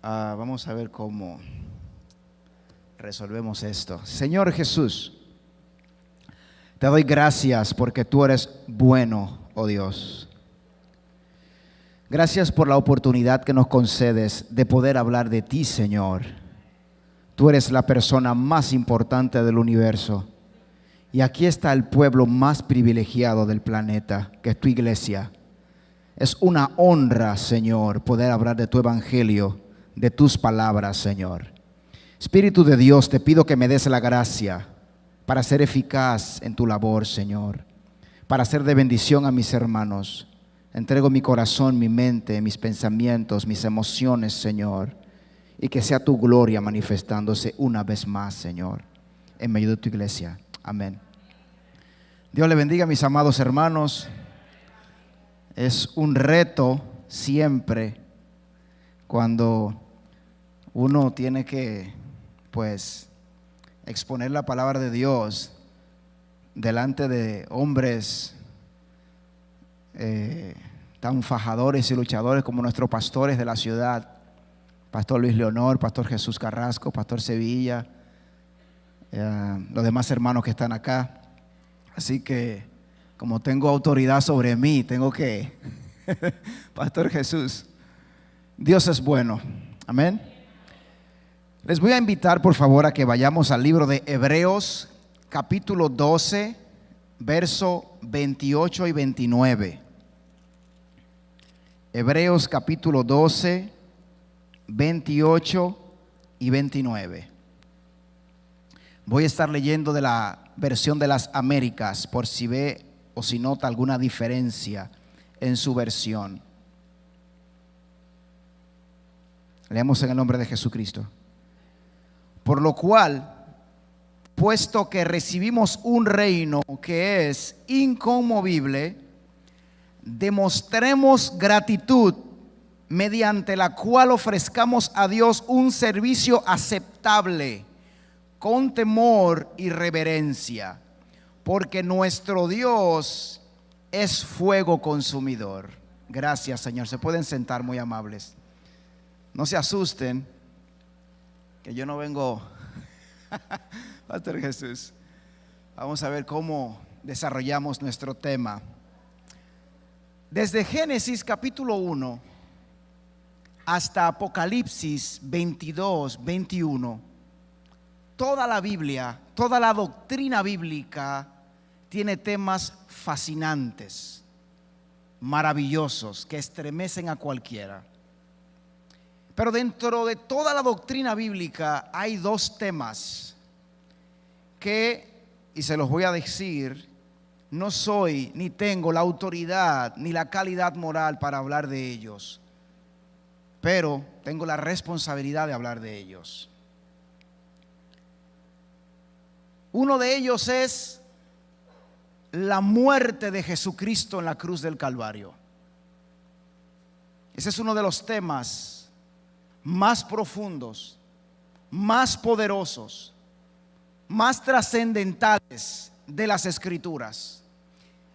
Vamos a ver cómo resolvemos esto. Señor Jesús, te doy gracias porque tú eres bueno, oh Dios. Gracias por la oportunidad que nos concedes de poder hablar de ti, Señor. Tú eres la persona más importante del universo. Y aquí está el pueblo más privilegiado del planeta, que es tu iglesia. Es una honra, Señor, poder hablar de tu evangelio, de tus palabras, Señor. Espíritu de Dios, te pido que me des la gracia para ser eficaz en tu labor, Señor, para ser de bendición a mis hermanos. Entrego mi corazón, mi mente, mis pensamientos, mis emociones, Señor, y que sea tu gloria manifestándose una vez más, Señor, en medio de tu iglesia. Amén. Dios le bendiga, mis amados hermanos. Es un reto siempre cuando uno tiene que, exponer la palabra de Dios delante de hombres tan fajadores y luchadores como nuestros pastores de la ciudad, Pastor Luis Leonor, Pastor Jesús Carrasco, Pastor Sevilla, los demás hermanos que están acá. Así que como tengo autoridad sobre mí, tengo que Pastor Jesús, Dios es bueno, amén. Les voy a invitar por favor a que vayamos al libro de Hebreos capítulo 12, verso 28 y 29. Hebreos capítulo 12, 28 y 29. Voy a estar leyendo de la versión de las Américas por si ve o si nota alguna diferencia en su versión. Leemos en el nombre de Jesucristo. Por lo cual, puesto que recibimos un reino que es inconmovible, demostremos gratitud, mediante la cual ofrezcamos a Dios un servicio aceptable, con temor y reverencia, porque nuestro Dios es fuego consumidor. Gracias, Señor. Se pueden sentar, muy amables. No se asusten, que yo no vengo Pastor Jesús. Vamos a ver cómo desarrollamos nuestro tema. Desde Génesis capítulo 1 hasta Apocalipsis 22, 21, toda la Biblia, toda la doctrina bíblica tiene temas fascinantes, maravillosos, que estremecen a cualquiera. Pero dentro de toda la doctrina bíblica hay dos temas que, y se los voy a decir, no soy ni tengo la autoridad ni la calidad moral para hablar de ellos, pero tengo la responsabilidad de hablar de ellos. Uno de ellos es la muerte de Jesucristo en la cruz del Calvario. Ese es uno de los temas más profundos, más poderosos, más trascendentales de las Escrituras.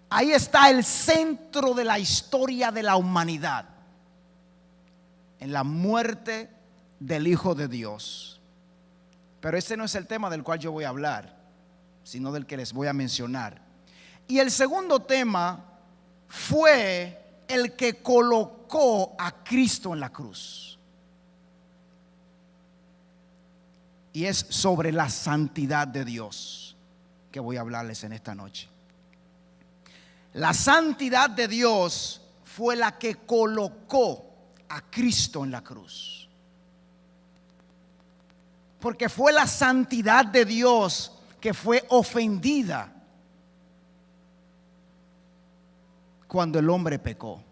Ahí está el centro de la historia de la humanidad, en la muerte del Hijo de Dios. Pero ese no es el tema del cual yo voy a hablar, sino del que les voy a mencionar. Y el segundo tema fue el que colocó a Cristo en la cruz. Y es sobre la santidad de Dios que voy a hablarles en esta noche. La santidad de Dios fue la que colocó a Cristo en la cruz. Porque fue la santidad de Dios que fue ofendida cuando el hombre pecó.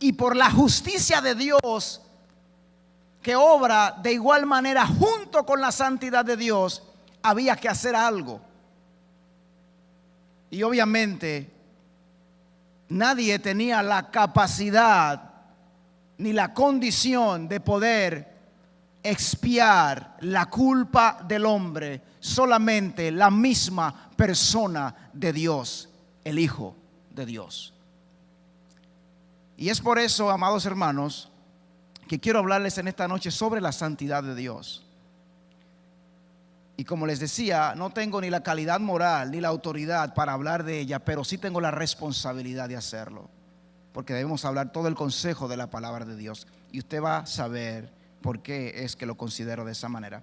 Y por la justicia de Dios, que obra de igual manera junto con la santidad de Dios, había que hacer algo. Y obviamente nadie tenía la capacidad ni la condición de poder expiar la culpa del hombre, solamente la misma persona de Dios, el Hijo de Dios. Y es por eso, amados hermanos, que quiero hablarles en esta noche sobre la santidad de Dios. Y como les decía, no tengo ni la calidad moral ni la autoridad para hablar de ella, pero sí tengo la responsabilidad de hacerlo, porque debemos hablar todo el consejo de la palabra de Dios. Y usted va a saber por qué es que lo considero de esa manera.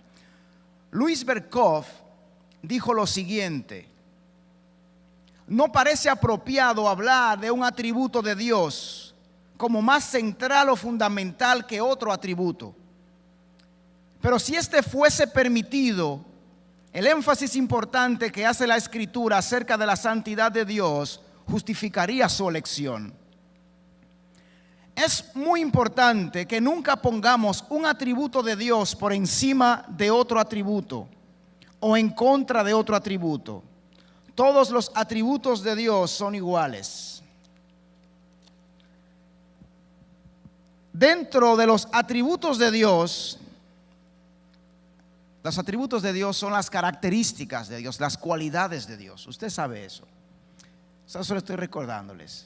Louis Berkhof dijo lo siguiente: no parece apropiado hablar de un atributo de Dios como más central o fundamental que otro atributo. Pero si este fuese permitido, el énfasis importante que hace la Escritura acerca de la santidad de Dios justificaría su elección. Es muy importante que nunca pongamos un atributo de Dios por encima de otro atributo o en contra de otro atributo. Todos los atributos de Dios son iguales. Dentro de los atributos de Dios, los atributos de Dios son las características de Dios, las cualidades de Dios. Usted sabe eso. Eso lo estoy recordándoles.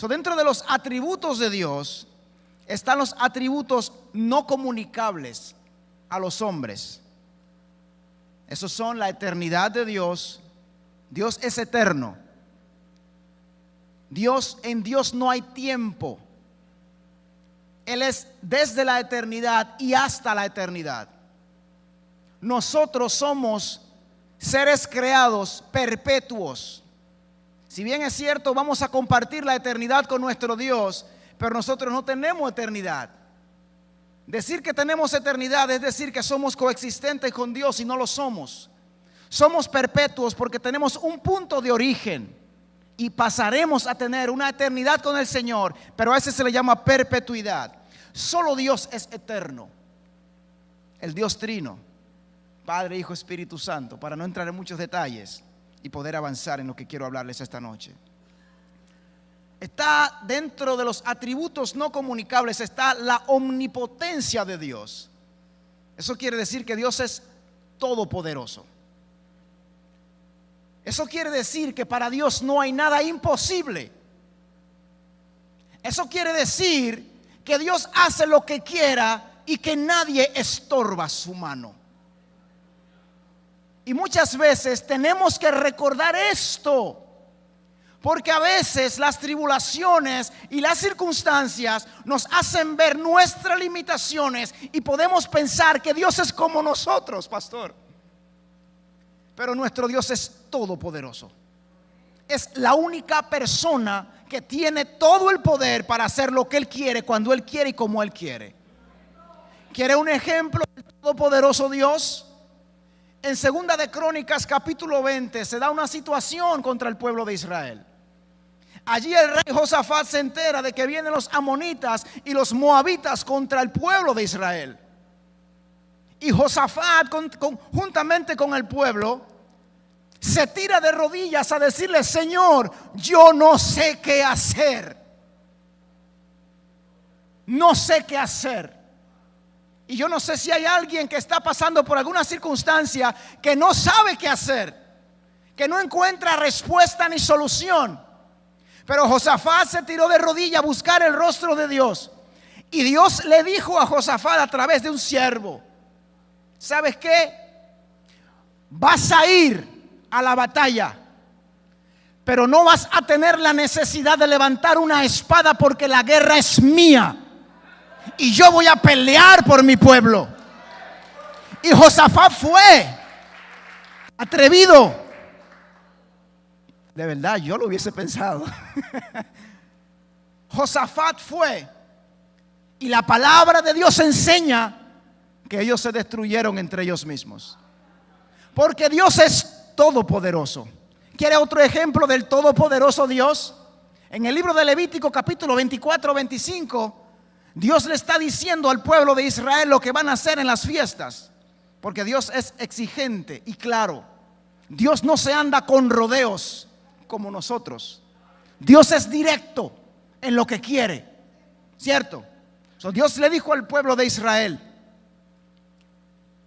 Dentro de los atributos de Dios están los atributos no comunicables a los hombres. Esos son la eternidad de Dios. Dios es eterno. En Dios no hay tiempo. Él es desde la eternidad y hasta la eternidad. Nosotros somos seres creados perpetuos. Si bien es cierto, vamos a compartir la eternidad con nuestro Dios, pero nosotros no tenemos eternidad. Decir que tenemos eternidad es decir que somos coexistentes con Dios, y no lo somos. Somos perpetuos porque tenemos un punto de origen y pasaremos a tener una eternidad con el Señor, pero a ese se le llama perpetuidad. Solo Dios es eterno, el Dios trino, Padre, Hijo, Espíritu Santo, para no entrar en muchos detalles y poder avanzar en lo que quiero hablarles esta noche. Está dentro de los atributos no comunicables, está la omnipotencia de Dios. Eso quiere decir que Dios es todopoderoso. Eso quiere decir que para Dios no hay nada imposible. Eso quiere decir que Dios hace lo que quiera y que nadie estorba su mano. Y muchas veces tenemos que recordar esto, porque a veces las tribulaciones y las circunstancias nos hacen ver nuestras limitaciones y podemos pensar que Dios es como nosotros, pastor. Pero nuestro Dios es todopoderoso. Es la única persona que tiene todo el poder para hacer lo que Él quiere, cuando Él quiere y como Él quiere. ¿Quiere un ejemplo del todopoderoso Dios? En Segunda de Crónicas capítulo 20 se da una situación contra el pueblo de Israel. Allí el rey Josafat se entera de que vienen los amonitas y los moabitas contra el pueblo de Israel. Y Josafat juntamente con el pueblo se tira de rodillas a decirle: Señor, yo no sé qué hacer. No sé qué hacer. Y yo no sé si hay alguien que está pasando por alguna circunstancia que no sabe qué hacer, que no encuentra respuesta ni solución. Pero Josafat se tiró de rodillas a buscar el rostro de Dios. Y Dios le dijo a Josafat a través de un siervo: ¿sabes qué? Vas a ir a la batalla, pero no vas a tener la necesidad de levantar una espada, porque la guerra es mía y yo voy a pelear por mi pueblo. Y Josafat fue atrevido. De verdad, yo lo hubiese pensado. Josafat fue, y la palabra de Dios enseña que ellos se destruyeron entre ellos mismos, porque Dios es todopoderoso. ¿Quiere otro ejemplo del todopoderoso Dios? En el libro de Levítico capítulo 24-25, Dios le está diciendo al pueblo de Israel lo que van a hacer en las fiestas, porque Dios es exigente y claro. Dios no se anda con rodeos como nosotros. Dios es directo en lo que quiere, ¿cierto? Dios le dijo al pueblo de Israel: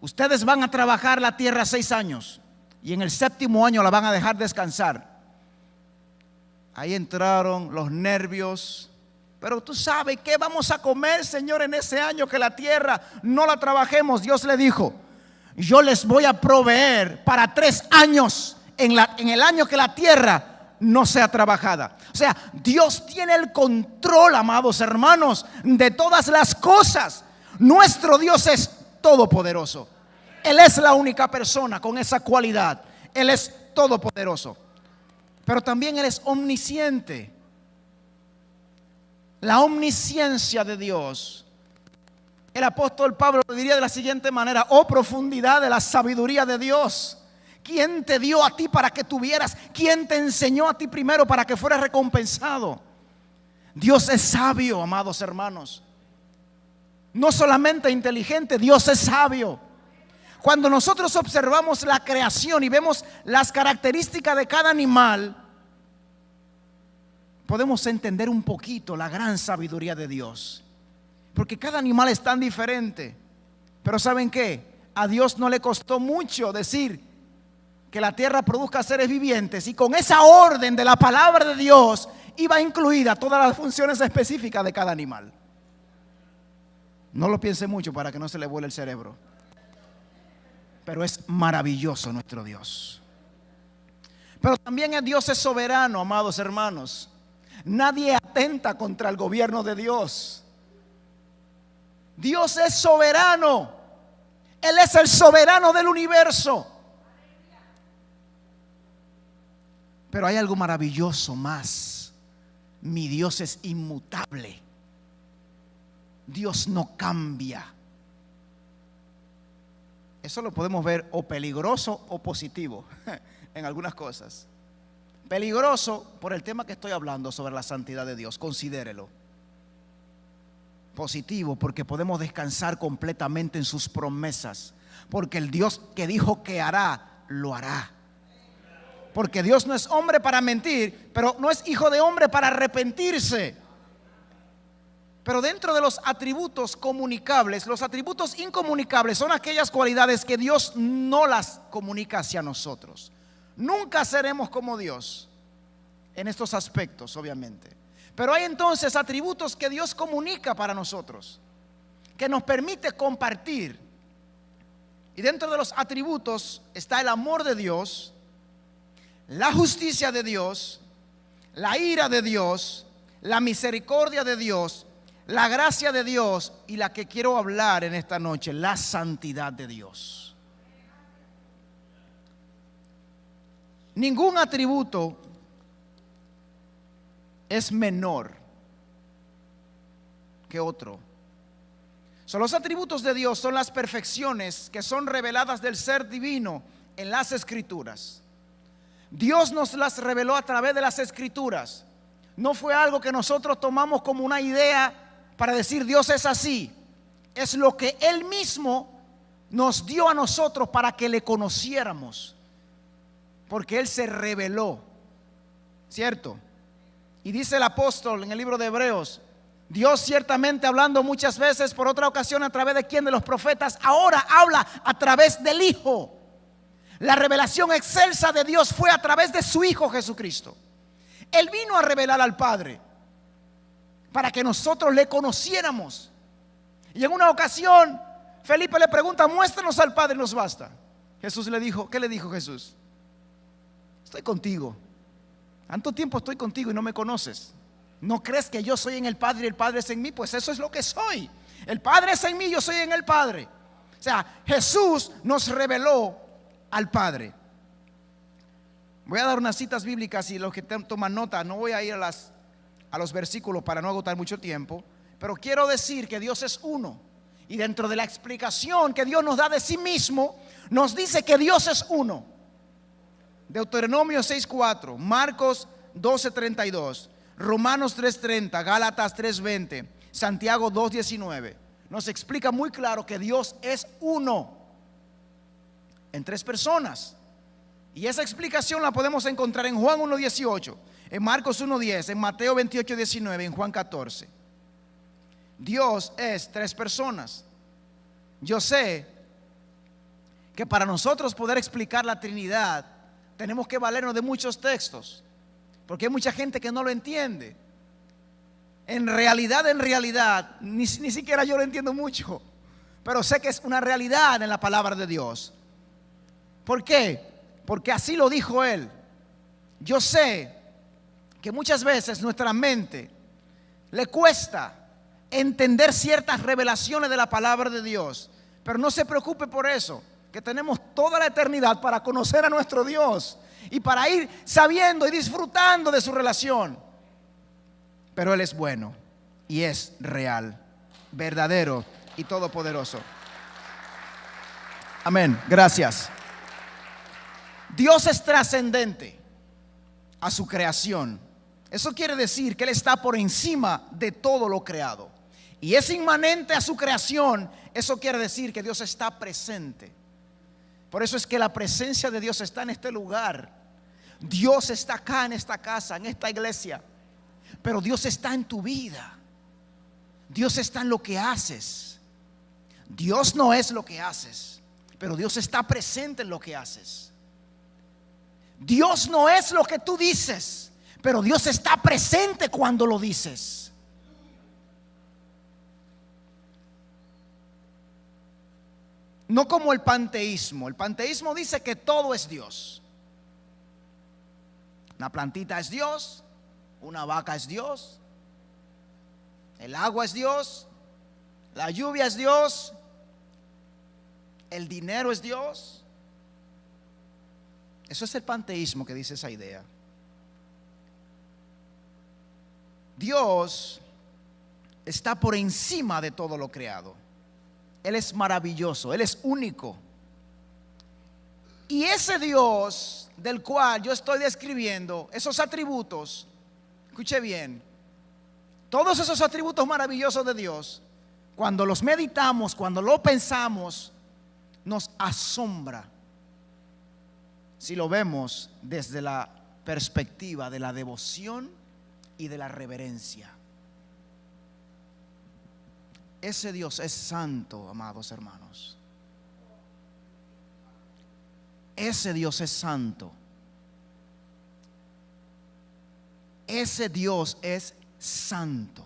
ustedes van a trabajar la tierra 6 años y en el 7º año la van a dejar descansar. Ahí entraron los nervios, Pero tú sabes qué vamos a comer, Señor, en ese año que la tierra no la trabajemos. Dios le dijo: yo les voy a proveer para 3 años en el año que la tierra no sea trabajada. O sea, Dios tiene el control, amados hermanos, de todas las cosas. Nuestro Dios es todopoderoso. Él es la única persona con esa cualidad. Él es todopoderoso. Pero también Él es omnisciente. La omnisciencia de Dios, el apóstol Pablo lo diría de la siguiente manera: oh profundidad de la sabiduría de Dios. ¿Quién te dio a ti para que tuvieras? ¿Quién te enseñó a ti primero para que fueras recompensado? Dios es sabio, amados hermanos. No solamente inteligente, Dios es sabio. Cuando nosotros observamos la creación y vemos las características de cada animal, podemos entender un poquito la gran sabiduría de Dios. Porque cada animal es tan diferente. Pero ¿saben qué? A Dios no le costó mucho decir que la tierra produzca seres vivientes, y con esa orden de la palabra de Dios iba incluida todas las funciones específicas de cada animal. No lo piense mucho para que no se le vuele el cerebro. Pero es maravilloso nuestro Dios. Pero también Dios es soberano, amados hermanos. Nadie atenta contra el gobierno de Dios. Dios es soberano. Él es el soberano del universo. Pero hay algo maravilloso más. Mi Dios es inmutable. Dios no cambia. Eso lo podemos ver o peligroso o positivo en algunas cosas. Peligroso por el tema que estoy hablando sobre la santidad de Dios, considérelo. Positivo porque podemos descansar completamente en sus promesas, porque el Dios que dijo que hará, lo hará. Porque Dios no es hombre para mentir, pero no es hijo de hombre para arrepentirse. Pero dentro de los atributos comunicables, los atributos incomunicables son aquellas cualidades que Dios no las comunica hacia nosotros. Nunca seremos como Dios en estos aspectos, obviamente. Pero hay entonces atributos que Dios comunica para nosotros, que nos permite compartir. Y dentro de los atributos está el amor de Dios, la justicia de Dios, la ira de Dios, la misericordia de Dios, la gracia de Dios, y la que quiero hablar en esta noche, la santidad de Dios. Ningún atributo es menor que otro. Los atributos de Dios son las perfecciones que son reveladas del ser divino en las Escrituras. Dios nos las reveló a través de las Escrituras. No fue algo que nosotros tomamos como una idea para decir Dios es así. Es lo que Él mismo nos dio a nosotros para que le conociéramos, porque Él se reveló, ¿cierto? Y dice el apóstol en el libro de Hebreos: Dios ciertamente hablando muchas veces por otra ocasión a través de quién, de los profetas, ahora habla a través del Hijo. La revelación excelsa de Dios fue a través de su Hijo Jesucristo. Él vino a revelar al Padre para que nosotros le conociéramos. Y en una ocasión Felipe le pregunta: muéstranos al Padre, nos basta. Jesús le dijo, ¿qué le dijo Jesús? Estoy contigo. Tanto tiempo estoy contigo y no me conoces. ¿No crees que yo soy en el Padre y el Padre es en mí? Pues eso es lo que soy. El Padre es en mí, yo soy en el Padre. O sea, Jesús nos reveló al Padre. Voy a dar unas citas bíblicas y los que toman nota, no voy a ir a los versículos para no agotar mucho tiempo, pero quiero decir que Dios es uno. Y dentro de la explicación que Dios nos da de sí mismo, nos dice que Dios es uno. Deuteronomio 6:4, Marcos 12:32, Romanos 3:30, Gálatas 3:20, Santiago 2:19. Nos explica muy claro que Dios es uno en 3 personas. Y esa explicación la podemos encontrar en Juan 1:18, en Marcos 1:10, en Mateo 28:19, en Juan 14. Dios es 3 personas. Yo sé que para nosotros poder explicar la Trinidad tenemos que valernos de muchos textos, porque hay mucha gente que no lo entiende. en realidad, ni siquiera yo lo entiendo mucho, pero sé que es una realidad en la palabra de Dios. ¿Por qué? Porque así lo dijo Él. Yo sé que muchas veces nuestra mente le cuesta entender ciertas revelaciones de la palabra de Dios, pero no se preocupe por eso, que tenemos toda la eternidad para conocer a nuestro Dios y para ir sabiendo y disfrutando de su relación. Pero Él es bueno y es real, verdadero y todopoderoso. Amén, gracias. Dios es trascendente a su creación. Eso quiere decir que Él está por encima de todo lo creado y es inmanente a su creación. Eso quiere decir que Dios está presente. Por eso es que la presencia de Dios está en este lugar. Dios está acá en esta casa, en esta iglesia. Pero Dios está en tu vida. Dios está en lo que haces. Dios no es lo que haces, pero Dios está presente en lo que haces. Dios no es lo que tú dices, pero Dios está presente cuando lo dices. No como el panteísmo. El panteísmo dice que todo es Dios. Una plantita es Dios, una vaca es Dios, el agua es Dios, la lluvia es Dios, el dinero es Dios. Eso es el panteísmo que dice esa idea. Dios está por encima de todo lo creado. Él es maravilloso, Él es único. Y ese Dios del cual yo estoy describiendo, esos atributos, escuche bien, todos esos atributos maravillosos de Dios, cuando los meditamos, cuando lo pensamos, nos asombra si lo vemos desde la perspectiva de la devoción y de la reverencia. Ese Dios es santo, amados hermanos. Ese Dios es santo. Ese Dios es santo.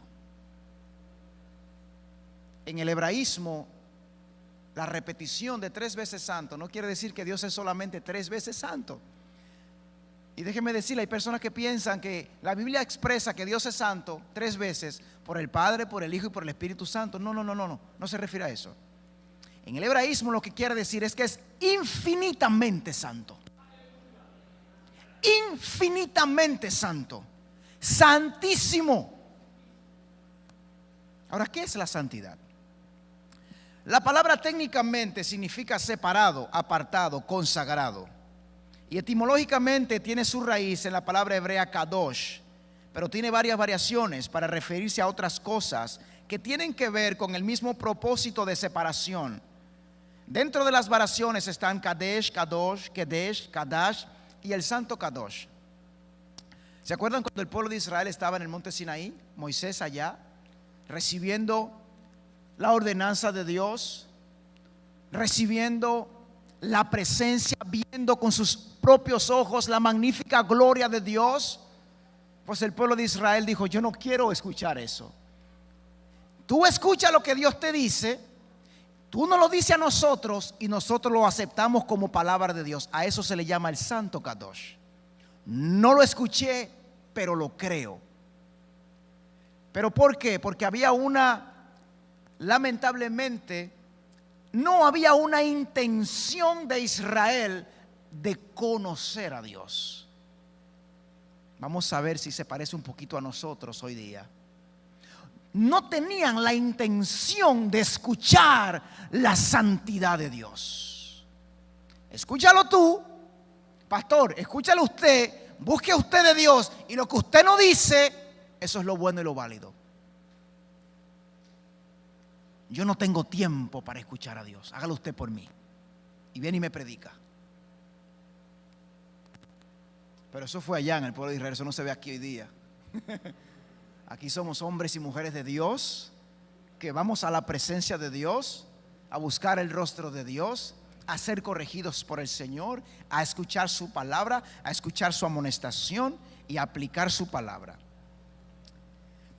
En el hebraísmo, la repetición de 3 veces santo no quiere decir que Dios es solamente 3 veces santo. Y déjeme decirle, hay personas que piensan que la Biblia expresa que Dios es santo 3 veces por el Padre, por el Hijo y por el Espíritu Santo. No se refiere a eso. En el hebraísmo lo que quiere decir es que es infinitamente santo. Infinitamente santo. Santísimo. Ahora, ¿qué es la santidad? La palabra técnicamente significa separado, apartado, consagrado. Y etimológicamente tiene su raíz en la palabra hebrea kadosh, pero tiene varias variaciones para referirse a otras cosas que tienen que ver con el mismo propósito de separación. Dentro de las variaciones están kadesh, kadosh, kedesh, kadash y el santo kadosh. ¿Se acuerdan cuando el pueblo de Israel estaba en el monte Sinaí? Moisés allá, recibiendo la ordenanza de Dios, recibiendo la presencia, viendo con sus propios ojos la magnífica gloria de Dios. Pues el pueblo de Israel dijo: yo no quiero escuchar eso. Tú escucha lo que Dios te dice, tú nos lo dices a nosotros y nosotros lo aceptamos como palabra de Dios. A eso se le llama el santo kadosh. No lo escuché, pero lo creo. ¿Pero por qué? Porque lamentablemente, no había una intención de Israel de conocer a Dios. Vamos a ver si se parece un poquito a nosotros hoy día. No tenían la intención de escuchar la santidad de Dios. Escúchalo tú, pastor, escúchalo usted, busque usted de Dios, y lo que usted no dice, eso es lo bueno y lo válido. Yo no tengo tiempo para escuchar a Dios, hágalo usted por mí. Y viene y me predica. Pero eso fue allá en el pueblo de Israel, eso no se ve aquí hoy día. Aquí somos hombres y mujeres de Dios, que vamos a la presencia de Dios, a buscar el rostro de Dios, a ser corregidos por el Señor, a escuchar su palabra, a escuchar su amonestación y a aplicar su palabra.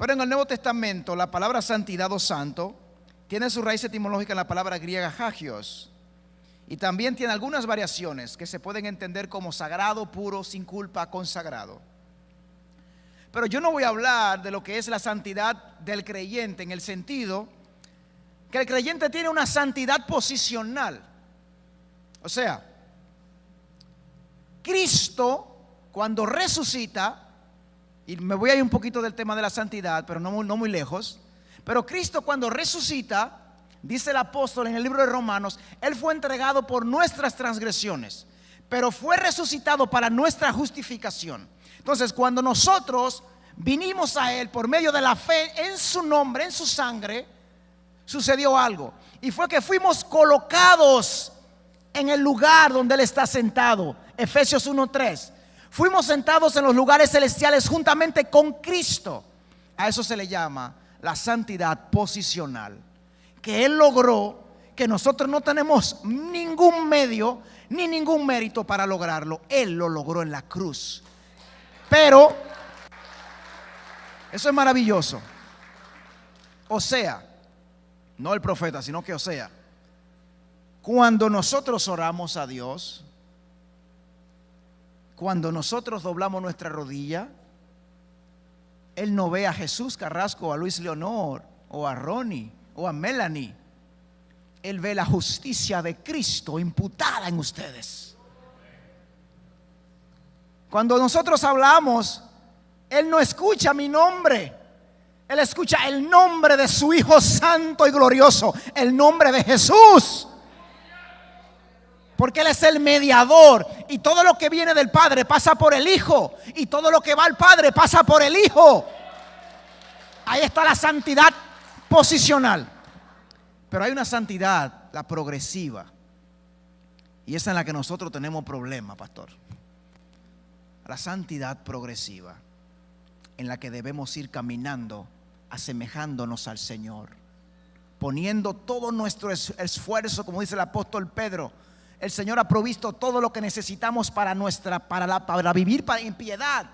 Pero en el Nuevo Testamento la palabra santidad o santo tiene su raíz etimológica en la palabra griega hagios, y también tiene algunas variaciones que se pueden entender como sagrado, puro, sin culpa, consagrado. Pero yo no voy a hablar de lo que es la santidad del creyente, en el sentido que el creyente tiene una santidad posicional. O sea, Cristo cuando resucita, y me voy a ir un poquito del tema de la santidad, pero no muy lejos, pero Cristo cuando resucita, dice el apóstol en el libro de Romanos, Él fue entregado por nuestras transgresiones, pero fue resucitado para nuestra justificación. Entonces, cuando nosotros vinimos a Él por medio de la fe en su nombre, en su sangre, sucedió algo. Y fue que fuimos colocados en el lugar donde Él está sentado. Efesios 1:3. Fuimos sentados en los lugares celestiales juntamente con Cristo. A eso se le llama la santidad posicional, que Él logró, que nosotros no tenemos ningún medio ni ningún mérito para lograrlo. Él lo logró en la cruz. Pero eso es maravilloso. Osea, no el profeta, sino que Osea, cuando nosotros oramos a Dios, cuando nosotros doblamos nuestra rodilla, Él no ve a Jesús Carrasco, o a Luis Leonor, o a Ronnie, o a Melanie. Él ve la justicia de Cristo imputada en ustedes. Cuando nosotros hablamos, Él no escucha mi nombre, Él escucha el nombre de su Hijo Santo y Glorioso, el nombre de Jesús. Porque Él es el mediador, y todo lo que viene del Padre pasa por el Hijo, y todo lo que va al Padre pasa por el Hijo. Ahí está la santidad posicional. Pero hay una santidad, la progresiva, y esa es en la que nosotros tenemos problema, pastor. La santidad progresiva, en la que debemos ir caminando, asemejándonos al Señor, poniendo todo nuestro esfuerzo, como dice el apóstol Pedro. El Señor ha provisto todo lo que necesitamos para vivir en piedad.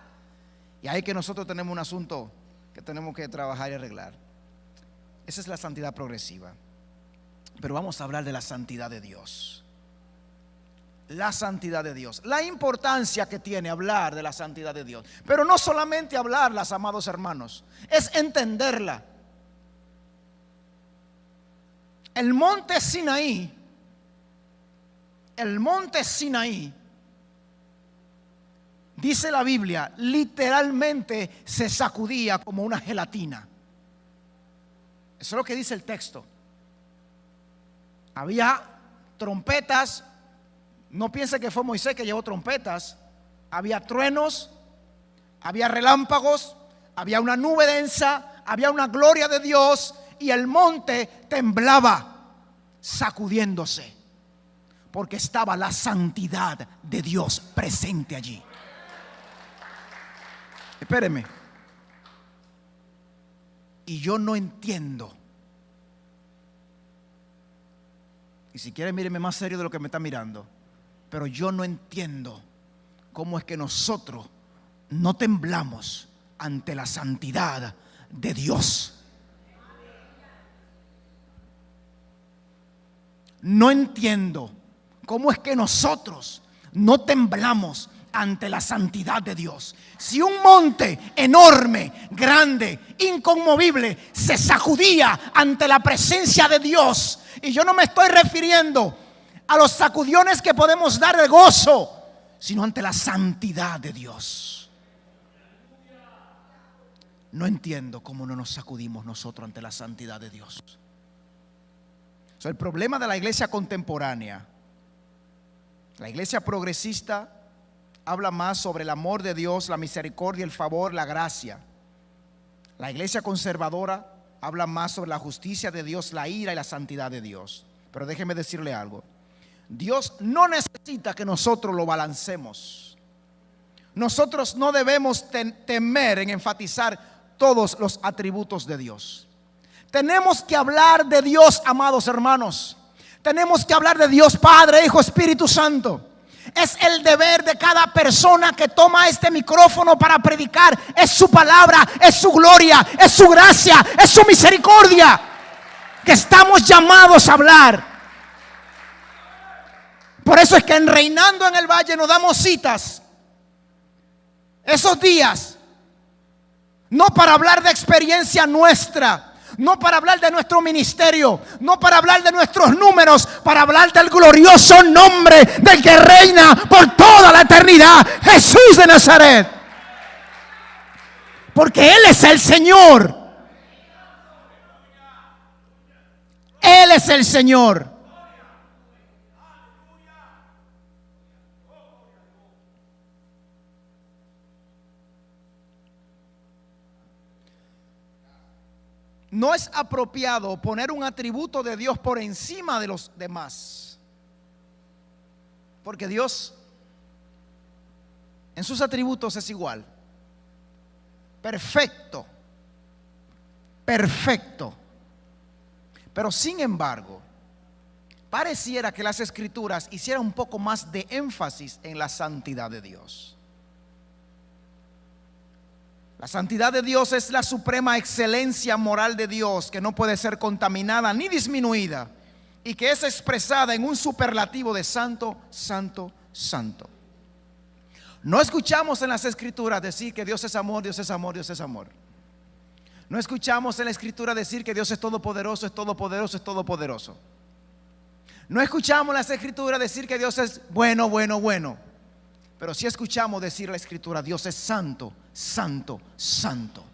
Y ahí que nosotros tenemos un asunto que tenemos que trabajar y arreglar. Esa es la santidad progresiva. Pero vamos a hablar de la santidad de Dios. La santidad de Dios, la importancia que tiene hablar de la santidad de Dios. Pero no solamente hablarlas, amados hermanos, es entenderla. El monte Sinaí, dice la Biblia, literalmente se sacudía como una gelatina. Eso es lo que dice el texto. Había trompetas. No piense que fue Moisés que llevó trompetas. Había truenos, había relámpagos, había una nube densa, había una gloria de Dios, y el monte temblaba, sacudiéndose, porque estaba la santidad de Dios presente allí. Espéreme. Y yo no entiendo. Y si quiere, míreme más serio de lo que me está mirando. Pero yo no entiendo cómo es que nosotros no temblamos ante la santidad de Dios. No entiendo cómo es que nosotros no temblamos ante la santidad de Dios. Si un monte enorme, grande, inconmovible se sacudía ante la presencia de Dios, y yo no me estoy refiriendo a los sacudiones que podemos dar de gozo, sino ante la santidad de Dios. No entiendo cómo no nos sacudimos nosotros ante la santidad de Dios. El problema de la iglesia contemporánea, la iglesia progresista, habla más sobre el amor de Dios, la misericordia, el favor, la gracia. La iglesia conservadora habla más sobre la justicia de Dios, la ira y la santidad de Dios. Pero déjeme decirle algo. Dios no necesita que nosotros lo balancemos. Nosotros no debemos temer en enfatizar todos los atributos de Dios. Tenemos que hablar de Dios, amados hermanos. Tenemos que hablar de Dios Padre, Hijo, Espíritu Santo. Es el deber de cada persona que toma este micrófono para predicar. Es su palabra, es su gloria, es su gracia, es su misericordia que estamos llamados a hablar. Por eso es que en Reinando en el Valle nos damos citas esos días, no para hablar de experiencia nuestra, no para hablar de nuestro ministerio, no para hablar de nuestros números, para hablar del glorioso nombre del que reina por toda la eternidad, Jesús de Nazaret. Porque Él es el Señor. Él es el Señor. No es apropiado poner un atributo de Dios por encima de los demás, porque Dios en sus atributos es igual, perfecto, perfecto. Pero sin embargo, pareciera que las Escrituras hicieran un poco más de énfasis en la santidad de Dios. La santidad de Dios es la suprema excelencia moral de Dios, que no puede ser contaminada ni disminuida, y que es expresada en un superlativo de santo, santo, santo. No escuchamos en las Escrituras decir que Dios es amor, Dios es amor, Dios es amor. No escuchamos en la Escritura decir que Dios es todopoderoso, es todopoderoso, es todopoderoso. No escuchamos en las Escrituras decir que Dios es bueno, bueno, bueno. Pero sí escuchamos decir la Escritura: Dios es santo, santo, santo.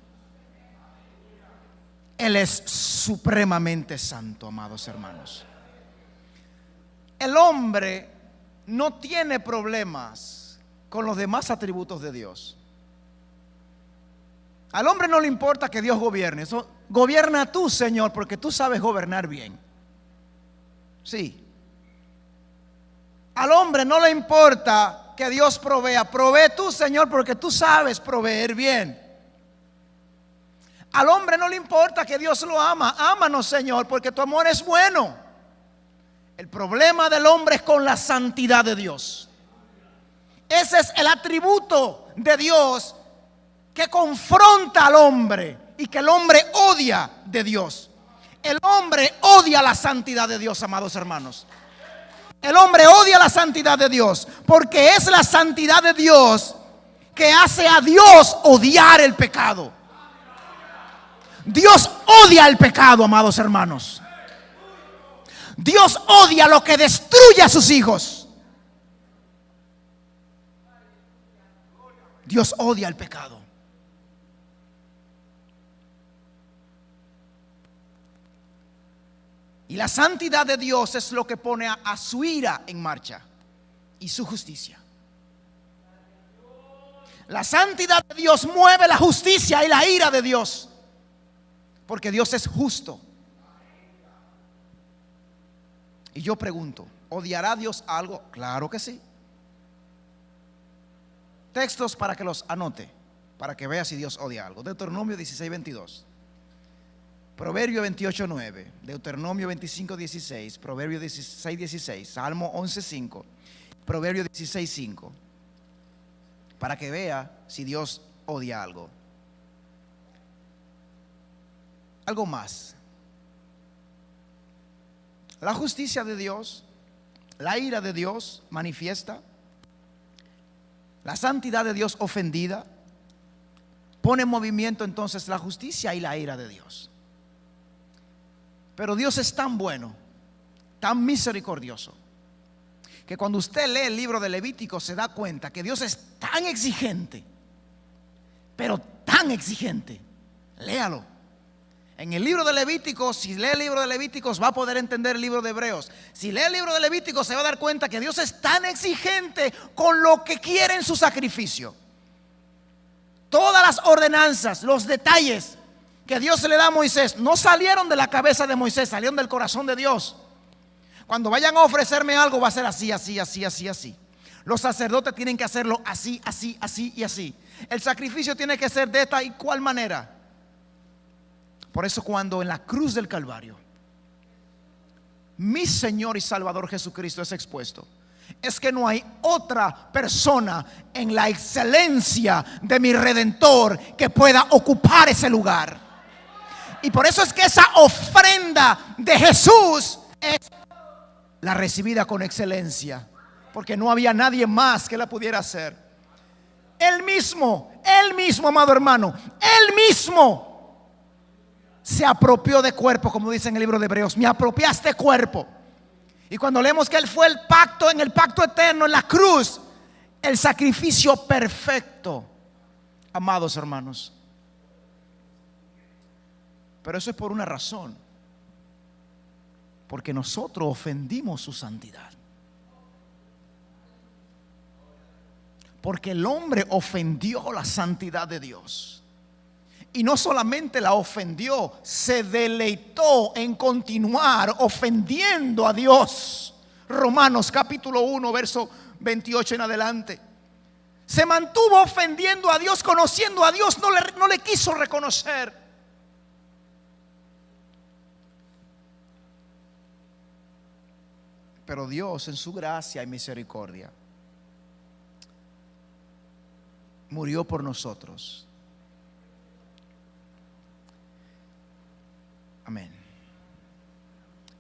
Él es supremamente santo, amados hermanos. El hombre no tiene problemas con los demás atributos de Dios. Al hombre no le importa que Dios gobierne. Eso, gobierna tú, Señor, porque tú sabes gobernar bien. Sí. Al hombre no le importa que Dios provea. Provee tú, Señor, porque tú sabes proveer bien. Al hombre no le importa que Dios lo ama. Ámanos, Señor, porque tu amor es bueno. El problema del hombre es con la santidad de Dios. Ese es el atributo de Dios que confronta al hombre y que el hombre odia de Dios. El hombre odia la santidad de Dios, amados hermanos. El hombre odia la santidad de Dios, porque es la santidad de Dios que hace a Dios odiar el pecado. Dios odia el pecado, amados hermanos. Dios odia lo que destruye a sus hijos. Dios odia el pecado. Y la santidad de Dios es lo que pone a su ira en marcha y su justicia. La santidad de Dios mueve la justicia y la ira de Dios, porque Dios es justo. Y yo pregunto, ¿odiará Dios algo? Claro que sí. Textos para que los anote, para que vea si Dios odia algo. Deuteronomio 16:22. Proverbio 28:9, Deuteronomio 25:16, Proverbio 16:16, Salmo 11:5, Proverbio 16:5, para que vea si Dios odia algo. Algo más. La justicia de Dios, la ira de Dios manifiesta, la santidad de Dios ofendida, pone en movimiento entonces la justicia y la ira de Dios. Pero Dios es tan bueno, tan misericordioso, que cuando usted lee el libro de Levítico se da cuenta que Dios es tan exigente, pero tan exigente. Léalo. En el libro de Levítico, si lee el libro de Levíticos, va a poder entender el libro de Hebreos. Si lee el libro de Levítico, se va a dar cuenta que Dios es tan exigente con lo que quiere en su sacrificio. Todas las ordenanzas, los detalles que Dios le da a Moisés no salieron de la cabeza de Moisés, salieron del corazón de Dios. Cuando vayan a ofrecerme algo, va a ser así, así, así, así, así. Los sacerdotes tienen que hacerlo así, así, así y así. El sacrificio tiene que ser de esta y cual manera. Por eso cuando en la cruz del Calvario mi Señor y Salvador Jesucristo es expuesto, es que no hay otra persona en la excelencia de mi Redentor que pueda ocupar ese lugar. Y por eso es que esa ofrenda de Jesús es la recibida con excelencia, porque no había nadie más que la pudiera hacer. Él mismo, amado hermano, Él mismo se apropió de cuerpo, como dice en el libro de Hebreos. Me apropiaste cuerpo. Y cuando leemos que Él fue el pacto, en el pacto eterno, en la cruz, el sacrificio perfecto, amados hermanos. Pero eso es por una razón: porque nosotros ofendimos su santidad. Porque el hombre ofendió la santidad de Dios. Y no solamente la ofendió, se deleitó en continuar ofendiendo a Dios. Romanos capítulo 1, verso 28 en adelante. Se mantuvo ofendiendo a Dios, conociendo a Dios, no le quiso reconocer. Pero Dios, en su gracia y misericordia, murió por nosotros. Amén.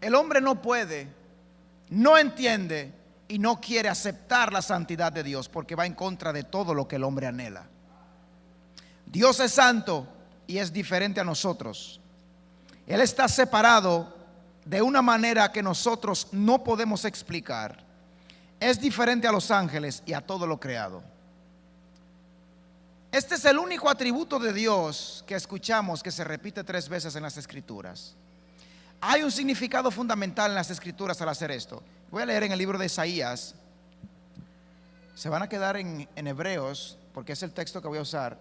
El hombre no puede, no entiende y no quiere aceptar la santidad de Dios, porque va en contra de todo lo que el hombre anhela. Dios es santo y es diferente a nosotros. Él está separado de una manera que nosotros no podemos explicar. Es diferente a los ángeles y a todo lo creado. Este es el único atributo de Dios que escuchamos que se repite 3 veces en las Escrituras. Hay un significado fundamental en las Escrituras al hacer esto. Voy a leer en el libro de Isaías. Se van a quedar en Hebreos, porque es el texto que voy a usar,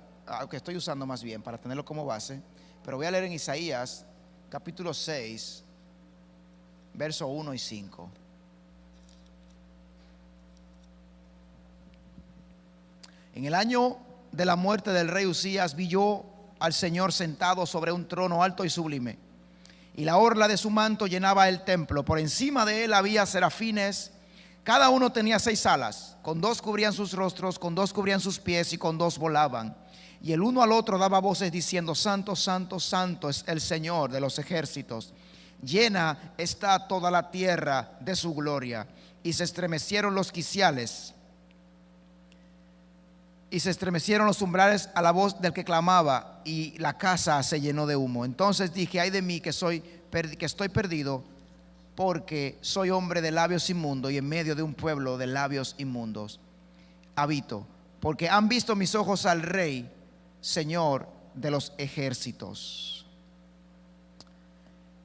que estoy usando más bien para tenerlo como base. Pero voy a leer en Isaías capítulo 6, verso 1 y 5. En el año de la muerte del rey Usías vi yo al Señor sentado sobre un trono alto y sublime, y la orla de su manto llenaba el templo. Por encima de él había serafines, cada uno tenía 6 alas, con 2 cubrían sus rostros, con 2 cubrían sus pies y con 2 volaban. Y el uno al otro daba voces diciendo: Santo, santo, santo es el Señor de los ejércitos. Llena está toda la tierra de su gloria. Y se estremecieron los quiciales, y se estremecieron los umbrales a la voz del que clamaba, y la casa se llenó de humo. Entonces dije: ay de mí que estoy perdido, porque soy hombre de labios inmundos, y en medio de un pueblo de labios inmundos habito. Porque han visto mis ojos al Rey, Señor de los ejércitos.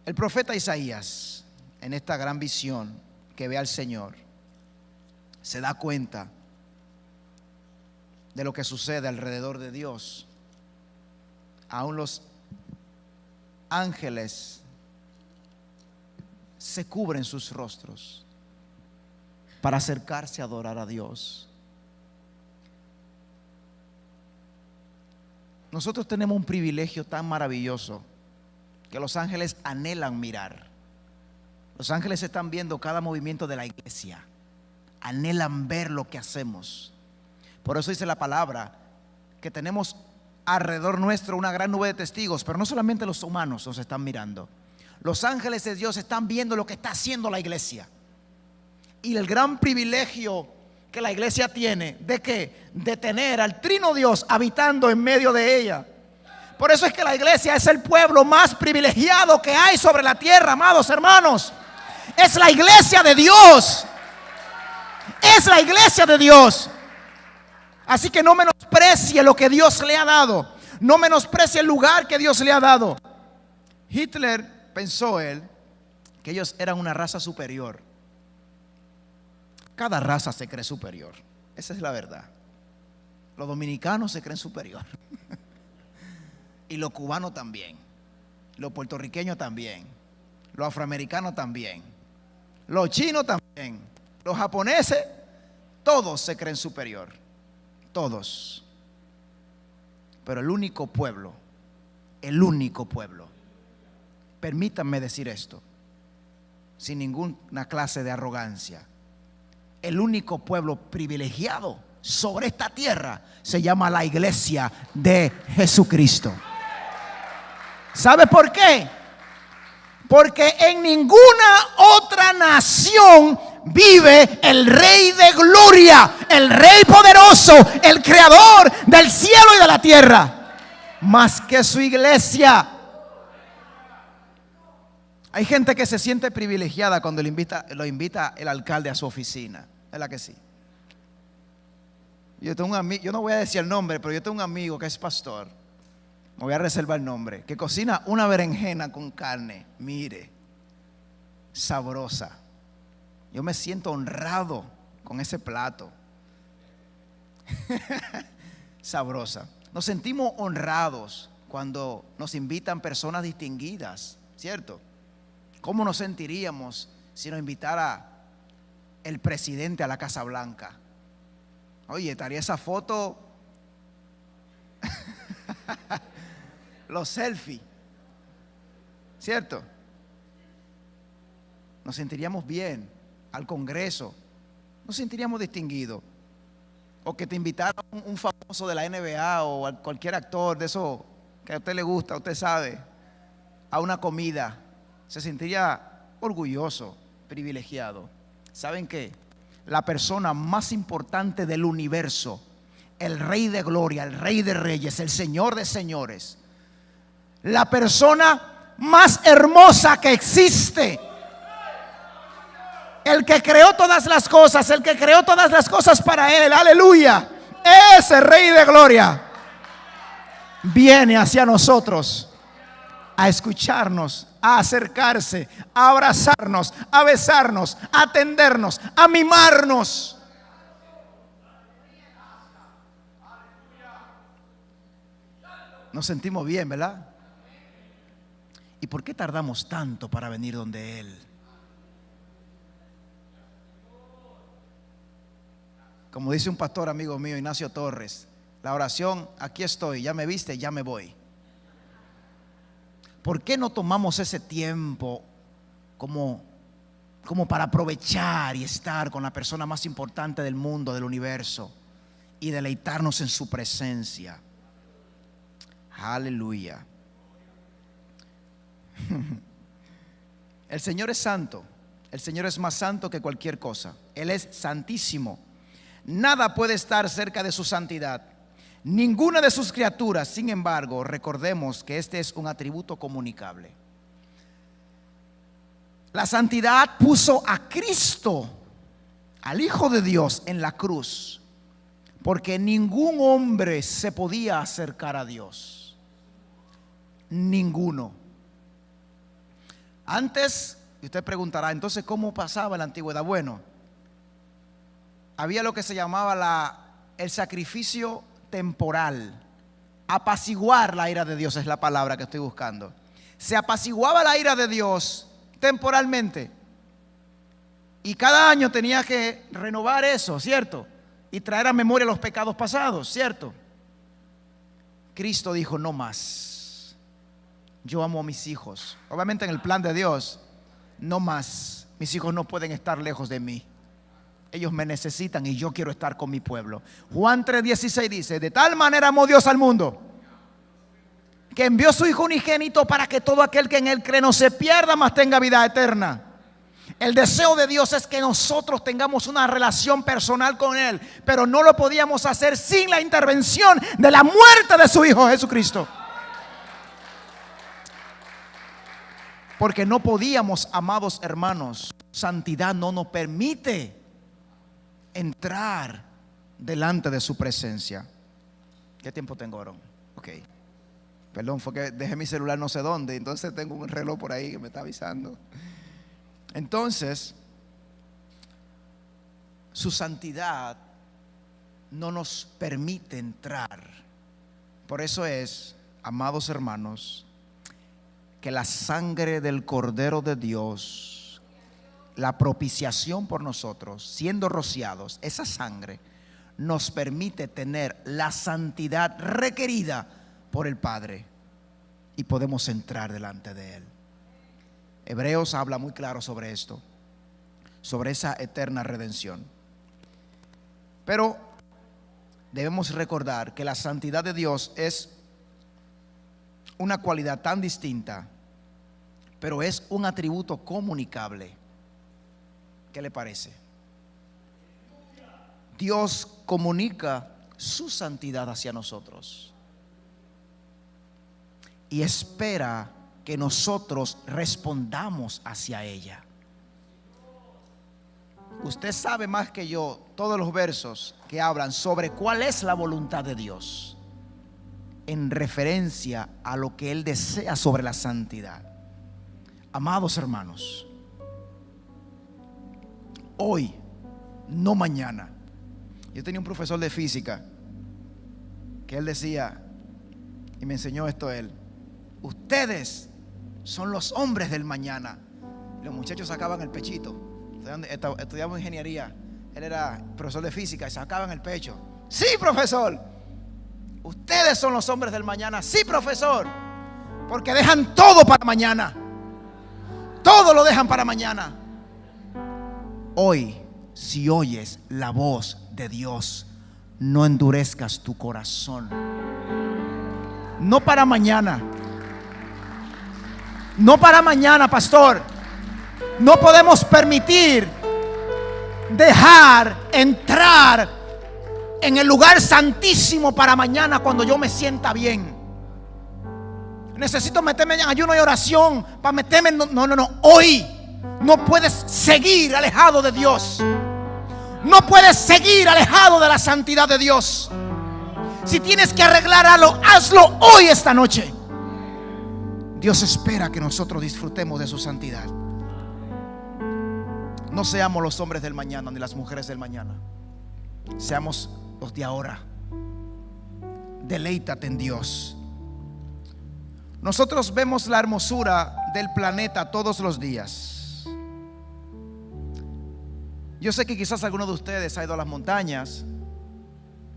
El profeta Isaías, en esta gran visión que ve al Señor, se da cuenta de lo que sucede alrededor de Dios. Aún los ángeles se cubren sus rostros para acercarse a adorar a Dios. Nosotros tenemos un privilegio tan maravilloso que los ángeles anhelan mirar. Los ángeles están viendo cada movimiento de la iglesia, anhelan ver lo que hacemos. Por eso dice la palabra que tenemos alrededor nuestro una gran nube de testigos. Pero no solamente los humanos nos están mirando, los ángeles de Dios están viendo lo que está haciendo la iglesia. Y el gran privilegio que la iglesia tiene, ¿de qué? De tener al Trino Dios habitando en medio de ella. Por eso es que la iglesia es el pueblo más privilegiado que hay sobre la tierra, amados hermanos. Es la iglesia de Dios. Es la iglesia de Dios. Así que no menosprecie lo que Dios le ha dado. No menosprecie el lugar que Dios le ha dado. Hitler pensó él que ellos eran una raza superior. Cada raza se cree superior. Esa es la verdad. Los dominicanos se creen superior. Y los cubanos también. Los puertorriqueños también. Los afroamericanos también. Los chinos también. Los japoneses. Todos se creen superior. Todos. Pero el único pueblo, permítanme decir esto sin ninguna clase de arrogancia, el único pueblo privilegiado sobre esta tierra se llama la iglesia de Jesucristo. ¿Sabe por qué? Porque en ninguna otra nación vive el Rey de gloria, el Rey poderoso, el creador del cielo y de la tierra, más que su iglesia. Hay gente que se siente privilegiada cuando lo invita el alcalde a su oficina. ¿Verdad que sí? Yo tengo un amigo, yo no voy a decir el nombre, pero yo tengo un amigo que es pastor. Me voy a reservar el nombre, que cocina una berenjena con carne. Mire, sabrosa. Yo me siento honrado con ese plato. Sabrosa. Nos sentimos honrados cuando nos invitan personas distinguidas, ¿cierto? ¿Cómo nos sentiríamos si nos invitara el presidente a la Casa Blanca? Oye, estaría esa foto, los selfies, ¿cierto? Nos sentiríamos bien. Al Congreso, nos sentiríamos distinguidos. O que te invitara un famoso de la NBA o a cualquier actor de eso que a usted le gusta, usted sabe, a una comida, se sentiría orgulloso, privilegiado. ¿Saben qué? La persona más importante del universo, el Rey de gloria, el Rey de reyes, el Señor de señores, la persona más hermosa que existe, el que creó todas las cosas, el que creó todas las cosas para Él, aleluya, ese Rey de gloria viene hacia nosotros a escucharnos, a acercarse, a abrazarnos, a besarnos, a atendernos, a mimarnos. Nos sentimos bien, ¿verdad? ¿Y por qué tardamos tanto para venir donde Él? Como dice un pastor amigo mío, Ignacio Torres, la oración, aquí estoy, ya me viste, ya me voy. ¿Por qué no tomamos ese tiempo como para aprovechar y estar con la persona más importante del mundo, del universo, y deleitarnos en su presencia? Aleluya. El Señor es santo. El Señor es más santo que cualquier cosa. Él es santísimo. Nada puede estar cerca de su santidad. Ninguna de sus criaturas. Sin embargo, recordemos que este es un atributo comunicable. La santidad puso a Cristo, al Hijo de Dios, en la cruz, porque ningún hombre se podía acercar a Dios. Ninguno. Antes, usted preguntará, entonces, ¿cómo pasaba en la antigüedad? Bueno, había lo que se llamaba el sacrificio temporal. Apaciguar la ira de Dios es la palabra que estoy buscando. Se apaciguaba la ira de Dios temporalmente. Y cada año tenía que renovar eso, ¿cierto? Y traer a memoria los pecados pasados, ¿cierto? Cristo dijo, no más. Yo amo a mis hijos. Obviamente en el plan de Dios, no más. Mis hijos no pueden estar lejos de mí. Ellos me necesitan y yo quiero estar con mi pueblo. Juan 3:16 dice, de tal manera amó Dios al mundo, que envió a su Hijo unigénito para que todo aquel que en Él cree no se pierda, mas tenga vida eterna. El deseo de Dios es que nosotros tengamos una relación personal con Él, pero no lo podíamos hacer sin la intervención de la muerte de su Hijo Jesucristo. Porque no podíamos, amados hermanos, santidad no nos permite entrar delante de su presencia. ¿Qué tiempo tengo, Aaron? Ok. Perdón, fue que dejé mi celular no sé dónde, entonces tengo un reloj por ahí que me está avisando. Entonces, su santidad no nos permite entrar. Por eso es, amados hermanos, que la sangre del Cordero de Dios, la propiciación por nosotros, siendo rociados, esa sangre nos permite tener la santidad requerida por el Padre y podemos entrar delante de Él. Hebreos habla muy claro sobre esto, sobre esa eterna redención. Pero debemos recordar que la santidad de Dios es una cualidad tan distinta, pero es un atributo comunicable. ¿Qué le parece? Dios comunica su santidad hacia nosotros y espera que nosotros respondamos hacia ella. Usted sabe más que yo todos los versos que hablan sobre cuál es la voluntad de Dios en referencia a lo que Él desea sobre la santidad. Amados hermanos, hoy, no mañana. Yo tenía un profesor de física que él decía, y me enseñó esto él: ustedes son los hombres del mañana. Y los muchachos sacaban el pechito. Estudiamos ingeniería. Él era profesor de física y sacaban el pecho. Sí, profesor. Ustedes son los hombres del mañana. Sí, profesor. Porque dejan todo para mañana. Todo lo dejan para mañana. Hoy, si oyes la voz de Dios, no endurezcas tu corazón. No para mañana. No para mañana, pastor. No podemos permitir dejar entrar en el lugar santísimo para mañana cuando yo me sienta bien. Necesito meterme en ayuno y oración para meterme en... No. Hoy no puedes seguir alejado de Dios. No puedes seguir alejado de la santidad de Dios. Si tienes que arreglar algo, hazlo hoy, esta noche. Dios espera que nosotros disfrutemos de su santidad. No seamos los hombres del mañana ni las mujeres del mañana. Seamos los de ahora. Deleítate en Dios. Nosotros vemos la hermosura del planeta todos los días. Yo sé que quizás alguno de ustedes ha ido a las montañas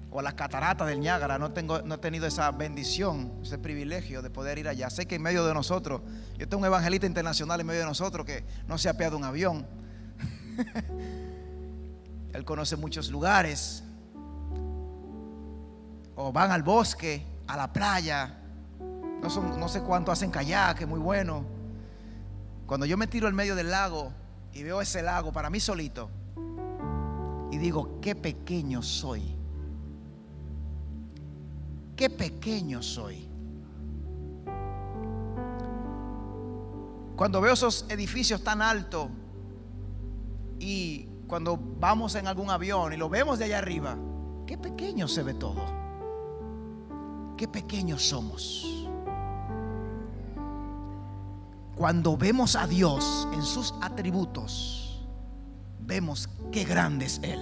o a las cataratas del Niágara. No he tenido esa bendición, ese privilegio de poder ir allá. Sé que en medio de nosotros, yo tengo un evangelista internacional en medio de nosotros que no se apea de un avión. Él conoce muchos lugares. O van al bosque, a la playa. No sé cuánto hacen kayak, muy bueno. Cuando yo me tiro al medio del lago y veo ese lago para mí solito, y digo, qué pequeño soy. Qué pequeño soy. Cuando veo esos edificios tan altos y cuando vamos en algún avión y lo vemos de allá arriba, qué pequeño se ve todo. Qué pequeños somos. Cuando vemos a Dios en sus atributos, vemos qué grande es Él.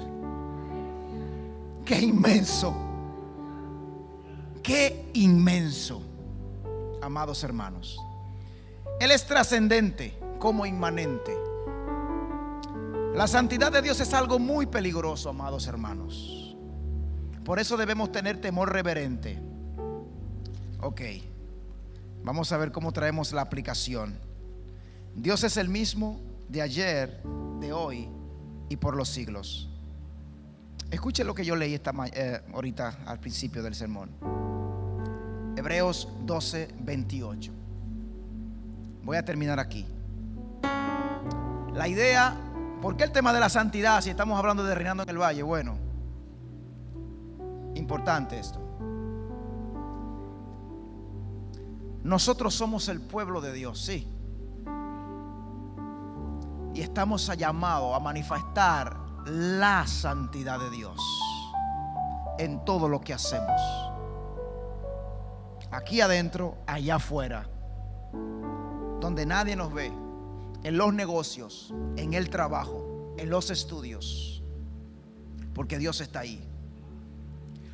Qué inmenso. Qué inmenso. Amados hermanos, Él es trascendente como inmanente. La santidad de Dios es algo muy peligroso, amados hermanos. Por eso debemos tener temor reverente. Ok, vamos a ver cómo traemos la aplicación. Dios es el mismo de ayer, de hoy y por los siglos. Escuche lo que yo leí ahorita al principio del sermón. Hebreos 12, 28. Voy a terminar aquí. La idea, ¿por qué el tema de la santidad si estamos hablando de reinando en el valle? Bueno, importante esto. Nosotros somos el pueblo de Dios, sí. Y estamos llamados a manifestar la santidad de Dios en todo lo que hacemos. Aquí adentro, allá afuera, donde nadie nos ve, en los negocios, en el trabajo, en los estudios, porque Dios está ahí.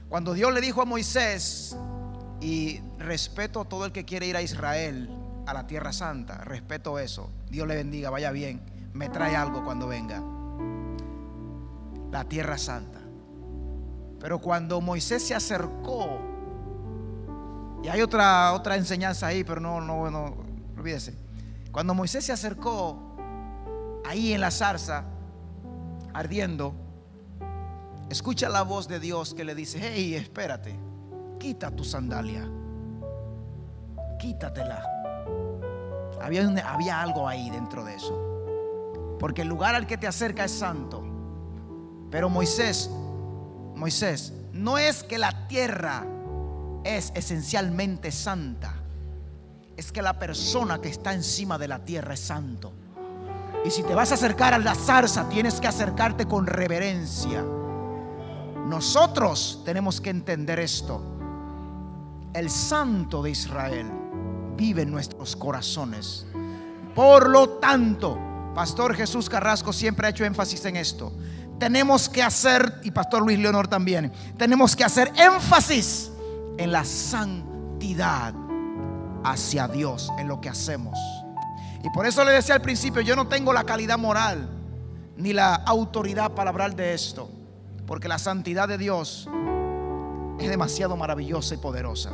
Cuando Dios le dijo a Moisés, y respeto a todo el que quiere ir a Israel, a la Tierra Santa, respeto eso, Dios le bendiga, vaya bien, me trae algo cuando venga, la Tierra Santa. Pero cuando Moisés se acercó, y hay otra enseñanza ahí, pero no olvídese. Cuando Moisés se acercó ahí en la zarza ardiendo, escucha la voz de Dios que le dice: hey, espérate, quita tu sandalia, quítatela. Había algo ahí dentro de eso, porque el lugar al que te acerca es santo. Pero Moisés, no es que la tierra es esencialmente santa, es que la persona que está encima de la tierra es santo. Y si te vas a acercar a la zarza, tienes que acercarte con reverencia. Nosotros tenemos que entender esto. El Santo de Israel vive en nuestros corazones. Por lo tanto, Pastor Jesús Carrasco siempre ha hecho énfasis en esto. Tenemos que hacer, y Pastor Luis Leonor también, tenemos que hacer énfasis en la santidad hacia Dios en lo que hacemos. Y por eso le decía al principio, yo no tengo la calidad moral ni la autoridad para hablar de esto, porque la santidad de Dios es demasiado maravillosa y poderosa.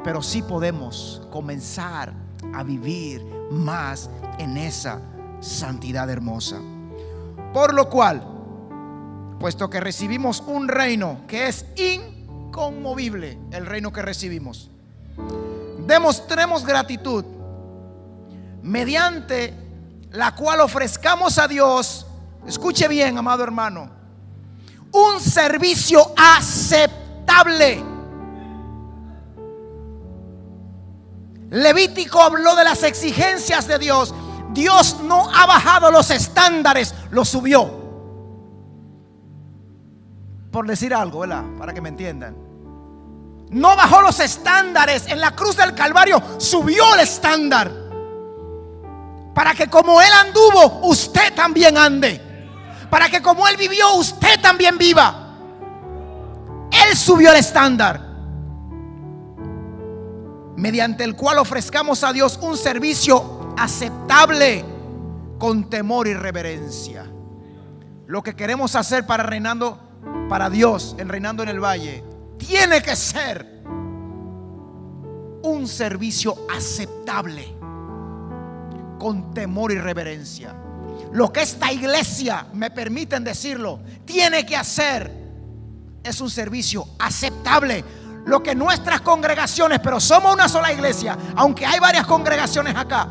Pero sí podemos comenzar a vivir más en esa santidad hermosa. Por lo cual, puesto que recibimos un reino que es inconmovible, el reino que recibimos, demostremos gratitud, mediante la cual ofrezcamos a Dios, escuche bien, amado hermano, un servicio aceptable. Levítico habló de las exigencias de Dios. Dios no ha bajado los estándares, los subió. Por decir algo, ¿verdad? Para que me entiendan. No bajó los estándares. En la cruz del Calvario subió el estándar, para que como Él anduvo, usted también ande. Para que como Él vivió, usted también viva. Él subió el estándar, mediante el cual ofrezcamos a Dios un servicio aceptable, con temor y reverencia. Lo que queremos hacer para Dios, en Reinando en el Valle, tiene que ser un servicio aceptable, con temor y reverencia. Lo que esta iglesia, me permiten decirlo, tiene que hacer es un servicio aceptable. Lo que nuestras congregaciones, pero somos una sola iglesia, aunque hay varias congregaciones acá,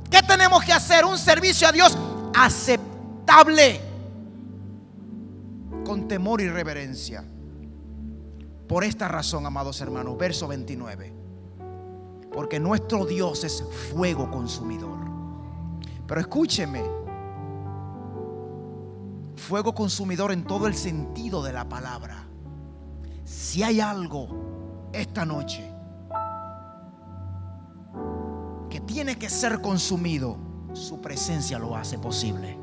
¿qué tenemos que hacer? Un servicio a Dios aceptable, con temor y reverencia. Por esta razón, amados hermanos, verso 29, porque nuestro Dios es fuego consumidor. Pero escúcheme, fuego consumidor en todo el sentido de la palabra. Si hay algo esta noche que tiene que ser consumido, su presencia lo hace posible.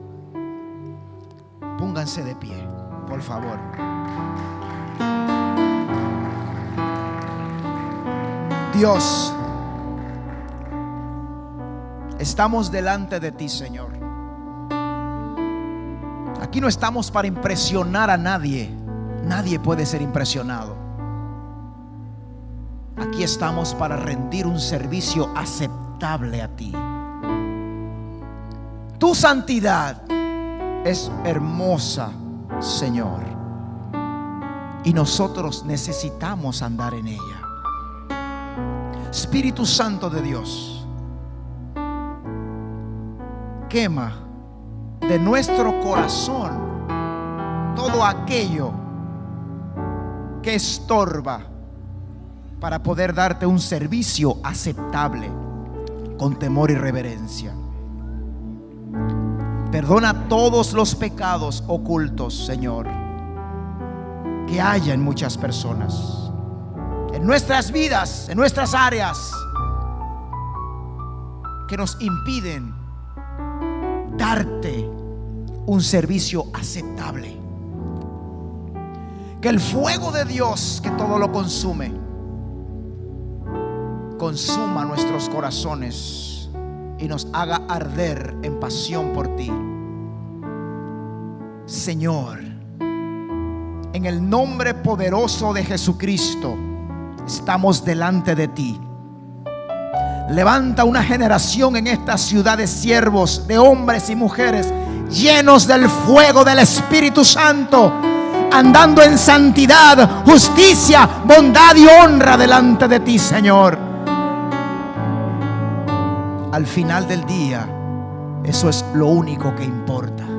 Pónganse de pie, por favor. Dios, estamos delante de ti, Señor. Aquí no estamos para impresionar a nadie. Nadie puede ser impresionado. Aquí estamos para rendir un servicio aceptable a ti. Tu santidad es hermosa, Señor, y nosotros necesitamos andar en ella. Espíritu Santo de Dios, quema de nuestro corazón todo aquello que estorba para poder darte un servicio aceptable, con temor y reverencia. Perdona todos los pecados ocultos, Señor, que haya en muchas personas, en nuestras vidas, en nuestras áreas, que nos impiden darte un servicio aceptable. Que el fuego de Dios, que todo lo consume, consuma nuestros corazones y nos haga arder en pasión por ti. Señor, en el nombre poderoso de Jesucristo, estamos delante de ti. Levanta una generación en esta ciudad de siervos, de hombres y mujeres llenos del fuego del Espíritu Santo, andando en santidad, justicia, bondad y honra delante de ti, Señor. Al final del día, eso es lo único que importa.